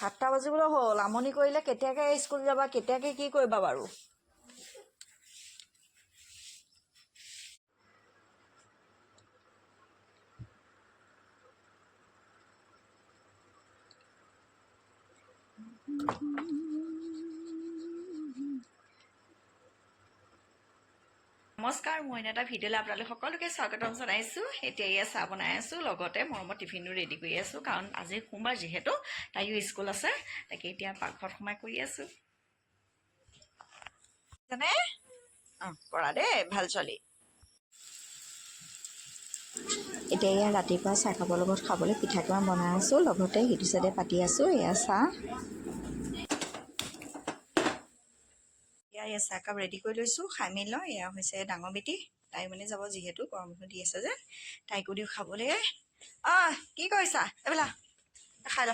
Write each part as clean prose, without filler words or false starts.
7টা বাজিবলৈ হ'ল আমনি কৰিলে কেতিয়াকে স্কুল যাবা কেতিয়াকে কি কৰিবা বাৰু নমস্কাৰ মই এটা ভিডিঅ'লৈ আপোনালোক সকলোকে স্বাগতম জনাইছো এতিয়া এয়া চাহ বনাই আছো লগতে মৰমৰ টিফিনটো ৰেডি কৰি আছো কাৰণ আজি সোমবাৰ যিহেতু তাইও স্কুল আছে তাকে এতিয়া পাকঘৰত সোমাই কৰি আছো জানে কৰা দেই ভাল ছোৱালী এতিয়া এয়া ৰাতিপুৱা চাহ কাপৰ লগত খাবলৈ পিঠাকেইটামান বনাই আছো লগতে সিটো চাইডে পাতি আছো এয়া চাহ এয়া চাহকাপ ৰেডি কৰি লৈছো খাই মেলি লওঁ এয়া হৈছে ডাঙৰ বেটি তাই মানে যাব যিহেতু গৰম বন্ধ দি আছে যে তাইকো দিও খাবলৈ কি কৰিছা এইবিলাক খাই ল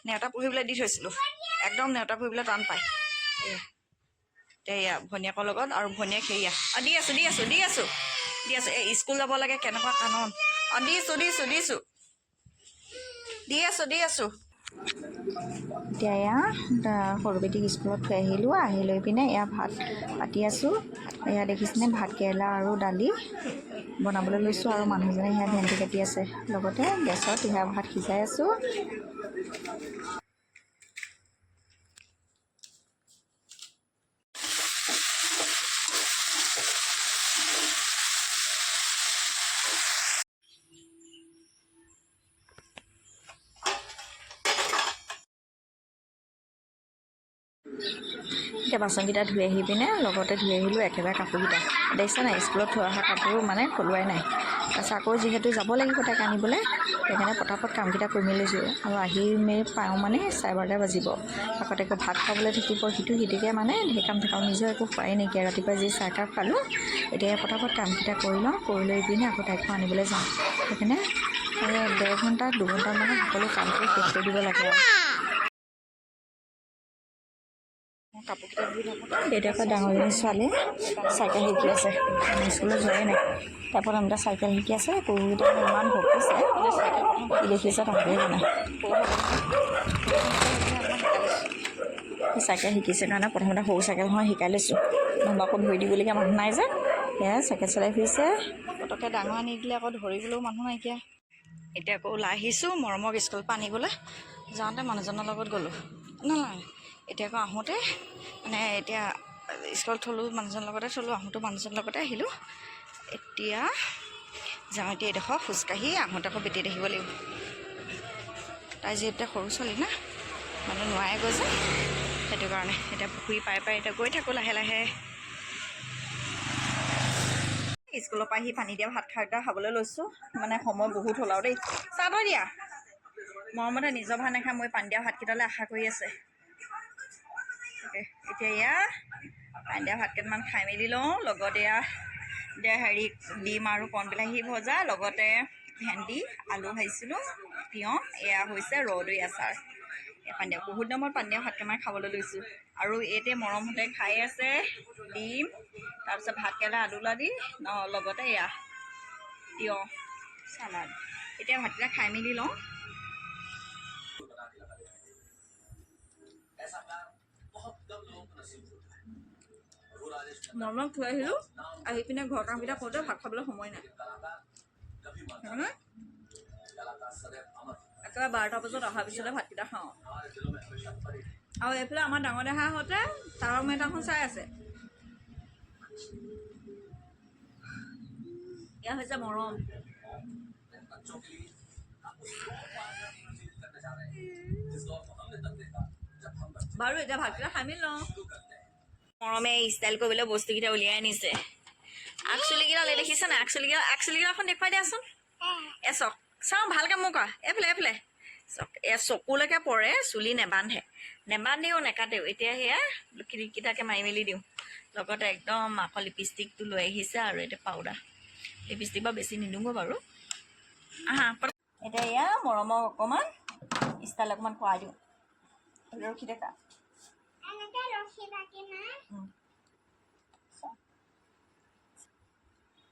নেওতা পঢ়িবলৈ দি থৈছিলো একদম নেওতা পঢ়িবলৈ টান পায় এয়া ভনীয়েকৰ লগত আৰু ভনীয়েক সেয়া দি আছো এই স্কুল যাব লাগে কেনেকুৱা কানন দি আছো এতিয়া এয়া সৰু বেটিক স্কুলত থৈ আহিলোঁ আহি লৈ পিনে এয়া ভাত পাতি আছোঁ এয়া দেখিছেনে ভাত কেৰেলা আৰু দালি বনাবলৈ লৈছোঁ আৰু মানুহজনে সেয়া ভেন্দি কাটি আছে লগতে গেছত এয়া ভাত সিজাই আছোঁ এতিয়া বাচনকেইটা ধুই আহি পিনে লগতে ধুই আহিলোঁ একেবাৰে কাপোৰকেইটা দেখিছা নাই স্কুলত থৈ অহা কাপোৰ মানে সলোৱাই নাই তাৰপিছত আকৌ যিহেতু যাব লাগিব তাক আনিবলৈ সেইকাৰণে পটাপট কামকেইটা কৰি মেলি লৈছোঁ আৰু আহি মেলি পাওঁ মানে 12:30 বাজিব আগতে আকৌ ভাত খাবলৈ থাকিব সিটোকে মানে ঢেৰ কাম থাকে আৰু নিজৰ একো খোৱাই নাইকিয়া ৰাতিপুৱা যি চাহকাপ খালোঁ এতিয়া পটাপট কামকেইটা কৰি লওঁ কৰি লৈ পিনে আকৌ তাইক আনিবলৈ যাওঁ সেইকাৰণে 1.5 ঘণ্টা 2 ঘণ্টামানত সকলো কামটো শেষ কৰি দিব লাগে আৰু কাপোৰকেইটা ধুই থাকোঁতে দেউতাকৰ ডাঙৰজনী ছোৱালীয়ে চাইকেল শিকি আছে স্কুলত যোৱাই নাই তাৰ প্ৰথমতে চাইকেল শিকি আছে গৰুকেইটা ইমান ভকিছে দেখিছে তাহাঁতেই জানে চাইকেল শিকিছে কাৰণে প্ৰথমতে সৰু চাইকেলখন শিকাই লৈছোঁ নহ'বা আকৌ ধৰি দিবলগীয়া মানুহ নাই যে সেয়া চাইকেল চলাই ফুৰিছে পটককৈ ডাঙৰ আনি দিলে আকৌ ধৰিবলৈও মানুহ নাইকিয়া এতিয়া আকৌ ওলাই আহিছোঁ মৰমক স্কুলৰ পৰা আনিবলৈ যাওঁতে মানুহজনৰ লগত গ'লোঁ নালাগে এতিয়া আকৌ আহোঁতে মানে এতিয়া স্কুলত থ'লোঁ মানুহজনৰ লগতে থ'লোঁ আহোঁতেও মানুহজনৰ লগতে আহিলোঁ এতিয়া যাওঁ এতিয়া এডোখৰ খোজকাঢ়ি আহোঁতে আকৌ বেটিত আহিব লাগিব তাই যিহেতু সৰু ছোৱালী না মানে নোৱাৰে গৈ যে সেইটো কাৰণে এতিয়া পুখুৰী পাই এতিয়া গৈ থাকোঁ লাহে লাহে স্কুলৰ পৰা আহি পানী দিয়া ভাত খাবলৈ লৈছোঁ মানে সময় বহুত হ'ল আৰু দেই চাহ থৈ দিয়া মৰমতে নিজৰ ভাত নাখায় মই পানী দিয়া ভাতকেইটালৈ আশা কৰি আছে এতিয়া এয়া পানী দিয়া ভাত কেইটামান খাই মেলি লওঁ লগতে এতিয়া হেৰি ডিম আৰু কণবিলাহী ভজা লগতে ভেন্দি আলু ভাজিছিলোঁ তিয়ঁহ এয়া হৈছে ৰদৈ আচাৰ পানী দিয়া বহুত দিনৰ পানী দিয়া ভাত কেইটামান খাবলৈ লৈছোঁ আৰু এতিয়া মৰমহঁতে খাই আছে ডিম তাৰপিছত ভাতকেৰেলা আলু দি লগতে এয়া তিয়ঁহ চালাড এতিয়া ভাতকেইটা খাই মেলি লওঁ মৰমক থৈ আহিলোঁ আহি পিনে ঘৰৰ কামকেইটা কৰোঁতে ভাত খাবলৈ সময় নাই একেবাৰে 12টা বজাত অহাৰ পিছতে ভাতকেইটা খাওঁ আৰু এইফালে আমাৰ ডাঙৰ দেহাহঁতে তাৰক মেহতাখন চাই আছে এয়া হৈছে মৰম বাৰু এতিয়া ভাতকেইটা খাই মেলি লওঁ মৰমে ষ্টাইল কৰিবলৈ বস্তুকেইটা উলিয়াই আনিছে আগচুলিকেইটা লৈ দেখিছে নাই আগচুলিকেইটাখন দেখুৱাই দিয়াচোন চক চাওঁ ভালকৈ মোক এইফালে চক চকুলৈকে পৰে চুলি নেবান্ধেও নেকাটেও এতিয়া সেয়া কিৰিকিটাকে মাৰি মেলি দিওঁ লগতে একদম আকৌ লিপষ্টিকটো লৈ আহিছে আৰু এতিয়া পাউডাৰ লিপষ্টিক বা বেছি নিদিওঁগৈ বাৰু এতিয়া এয়া মৰমক অকণমান ষ্টাইল অকণমান কৰাই দিওঁ ৰখি থাকা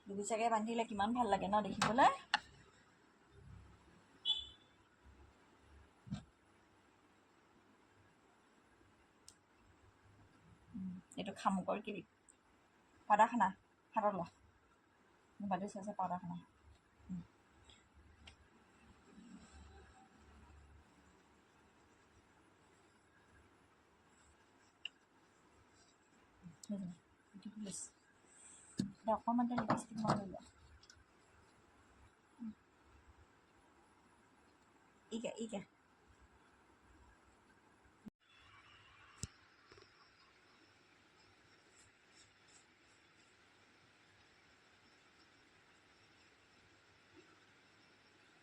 দুবিচাকে বান্ধিলে কিমান ভাল লাগে ন দেখিবলৈ খামুকৰ কিবি পাউডাৰ খানা হাতত লোৱা বাদে চাইছে পাউডাৰ খানা অকণমান লিপষ্টিক মাৰি লোৱা ইকে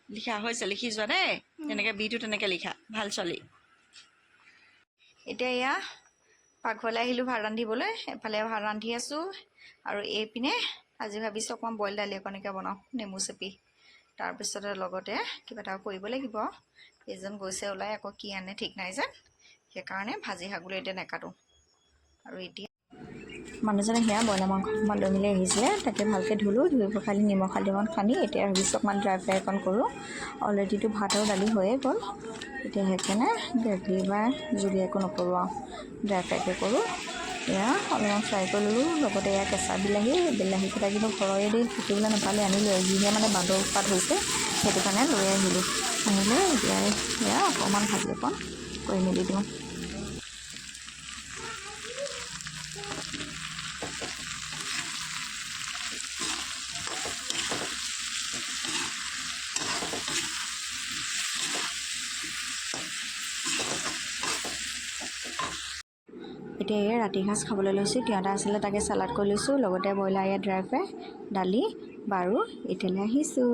লিখা হৈছে লিখি যোৱা দেই তেনেকৈ বিটো তেনেকৈ লিখা ভাল ছোৱালী এতিয়া এয়া পাকঘৰলৈ আহিলোঁ ভাত ৰান্ধিবলৈ এফালে ভাত ৰান্ধি আছোঁ আৰু এইপিনে আজি ভাবিছোঁ অকণমান বইল দালি অকণকৈ বনাওঁ নেমু চেপি তাৰপিছতে লগতে কিবা এটা কৰিব লাগিব এইজন গৈছে ওলাই আকৌ কি আনে ঠিক নাই যে সেইকাৰণে ভাজি শাকলৈ এতিয়া নেকাটোঁ আৰু এতিয়া মানুহজনে সেয়া ব্ৰইলাৰ মাংস অকণমান লৈ মেলি আহিছিলে তাকে ভালকৈ ধুলোঁ ধুই পখালি নিমখ হালধি অকণমান সানি এতিয়া ভাবিছোঁ অকণমান ড্ৰাই ফ্ৰাই অকণ কৰোঁ অলৰেডিটো ভাত আৰু দালি হৈয়ে গ'ল এতিয়া সেইকাৰণে গ্ৰেভি বা জুলি একো নকৰোঁ আৰু ড্ৰাই ফ্ৰাইকৈ কৰোঁ এয়া অলপমান ফ্ৰাই কৰি ল'লোঁ লগতে এয়া কেঁচা বিলাহীকেইটা কিন্তু ঘৰৰে দেই শিকিবলৈ নাপালে আনিলোঁ যিহে মানে বান্দৰ উৎপাত হৈছে সেইটো কাৰণে লৈ আহিলোঁ আনিলে এতিয়া এয়া অকণমান ভাজি অকণ কৰি মেলি দিওঁ এতিয়া এই ৰাতি সাঁজ খাবলৈ লৈছোঁ তিয়ঁহ এটা আছিলে তাকে চালাড কৰি লৈছোঁ লগতে ব্ৰইলাৰ ইয়াত ড্ৰাই ফ্ৰাই দালি বাৰু এতিয়ালৈ আহিছোঁ